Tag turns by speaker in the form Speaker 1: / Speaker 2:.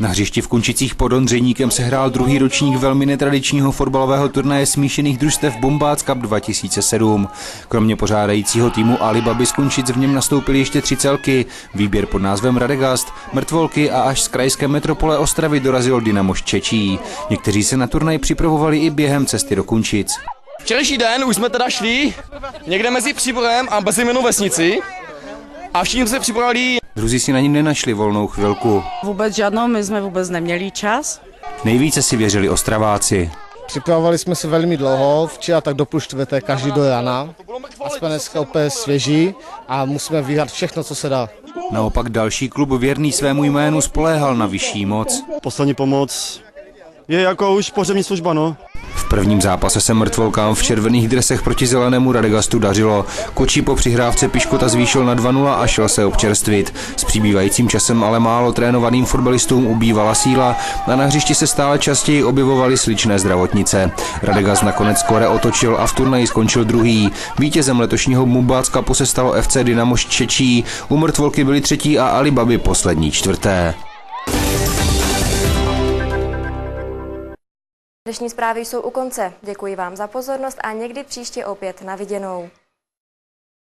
Speaker 1: Na hřišti v Kunčicích pod Ondřejníkem se hrál druhý ročník velmi netradičního fotbalového turnaje smíšených družstev Bombác Cup 2007. Kromě pořádajícího týmu Alibaby z Kunčic v něm nastoupily ještě 3 celky. Výběr pod názvem Radegast, Mrtvolky a až z krajské metropole Ostravy dorazil Dynamo Ščečí. Někteří se na turnaj připravovali i během cesty do Kunčic.
Speaker 2: Včerejší den už jsme teda šli někde mezi Příborem a bezejmennou vesnici a všichni se připravili.
Speaker 1: Druzí si na ní nenašli volnou chvilku.
Speaker 3: Vůbec žádnou, my jsme vůbec neměli čas.
Speaker 1: Nejvíce si věřili Ostraváci.
Speaker 4: Připravovali jsme se velmi dlouho, včera tak do půl čtvrté, každý do rána. A jsme dneska úplně svěží a musíme vyhrát všechno, co se dá.
Speaker 1: Naopak další klub věrný svému jménu spoléhal na vyšší moc.
Speaker 5: Poslední pomoc je jako už pohřební služba, no.
Speaker 1: V prvním zápase se Mrtvolkám v červených dresech proti zelenému Radegastu dařilo. Kočí po přihrávce Piškota zvýšil na 2-0 a šel se občerstvit. S přibývajícím časem ale málo trénovaným fotbalistům ubývala síla a na hřišti se stále častěji objevovaly sličné zdravotnice. Radegast nakonec skóre otočil a v turnaji skončil druhý. Vítězem letošního Bombác Cupu se stalo FC Dynamo Ščečí. U Mrtvolky byly třetí a Alibaby poslední čtvrté.
Speaker 6: Dnešní zprávy jsou u konce. Děkuji vám za pozornost a někdy příště opět na viděnou.